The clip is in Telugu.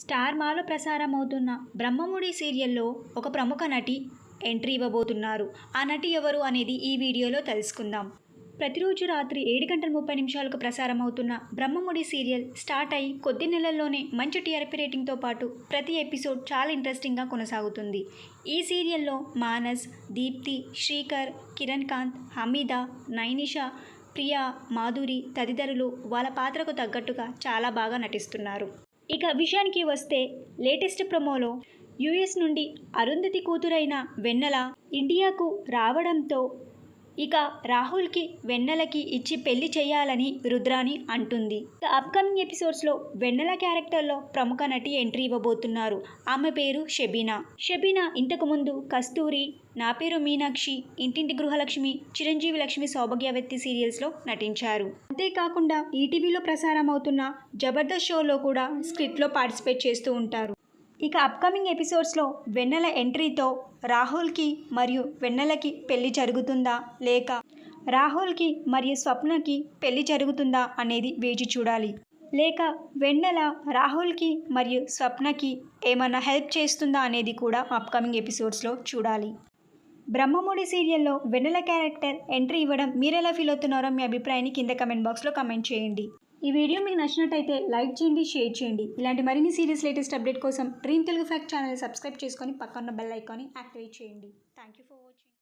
స్టార్ మాలో ప్రసారమవుతున్న బ్రహ్మముడి సీరియల్లో ఒక ప్రముఖ నటి ఎంట్రీ ఇవ్వబోతున్నారు. ఆ నటి ఎవరు అనేది ఈ వీడియోలో తెలుసుకుందాం. ప్రతిరోజు రాత్రి 7:30 ప్రసారమవుతున్న బ్రహ్మముడి సీరియల్ స్టార్ట్ అయి కొద్ది నెలల్లోనే మంచి టీఆర్పీ రేటింగ్తో పాటు ప్రతి ఎపిసోడ్ చాలా ఇంట్రెస్టింగ్గా కొనసాగుతుంది. ఈ సీరియల్లో మానస్, దీప్తి, శ్రీకర్, కిరణ్ కాంత్, హమీద, నైనిషా, ప్రియా, మాధురి తదితరులు వాళ్ళ పాత్రకు తగ్గట్టుగా చాలా బాగా నటిస్తున్నారు. ఇక విషయానికి వస్తే లేటెస్ట్ ప్రోమోలో యూఎస్ నుండి అరుంధతి కూతురైన వెన్నెల ఇండియాకు రావడంతో ఇక రాహుల్కి వెన్నెలకి ఇచ్చి పెళ్లి చేయాలని రుద్రాని అంటుంది. అప్కమింగ్ ఎపిసోడ్స్లో వెన్నెల క్యారెక్టర్లో ప్రముఖ నటి ఎంట్రీ ఇవ్వబోతున్నారు. ఆమె పేరు షబీనా. షబీనా ఇంతకుముందు కస్తూరి, నా పేరు మీనాక్షి, ఇంటింటి గృహలక్ష్మి, చిరంజీవి లక్ష్మి సౌభాగ్యవతి సీరియల్స్లో నటించారు. అంతేకాకుండా ఈటీవీలో ప్రసారమవుతున్న జబర్దస్త్ షోలో కూడా స్క్రిప్ట్లో పార్టిసిపేట్ చేస్తూ ఉంటారు. ఇక అప్కమింగ్ ఎపిసోడ్స్లో వెన్నెల ఎంట్రీతో రాహుల్కి మరియు వెన్నెలకి పెళ్లి జరుగుతుందా లేక రాహుల్కి మరియు స్వప్నకి పెళ్లి జరుగుతుందా అనేది వేచి చూడాలి. లేక వెన్నెల రాహుల్కి మరియు స్వప్నకి ఏమైనా హెల్ప్ చేస్తుందా అనేది కూడా అప్కమింగ్ ఎపిసోడ్స్లో చూడాలి. బ్రహ్మముడి సీరియల్లో వెన్నెల క్యారెక్టర్ ఎంట్రీ ఇవ్వడం మీరెలా ఫీల్ అవుతున్నారో మీ అభిప్రాయాన్ని కింద కమెంట్ బాక్స్లో కమెంట్ చేయండి. ఈ వీడియో మీకు నచ్చినట్టయితే లైక్ చేయండి, షేర్ చేయండి. ఇలాంటి మరిన్ని సీరియస్ లేటెస్ట్ అప్డేట్ కోసం dream Telugu fact channel subscribe చేసుకొని పక్కన బెల్ ఐకాన్ని యాక్టివేట్ చేయండి. Thank you for watching.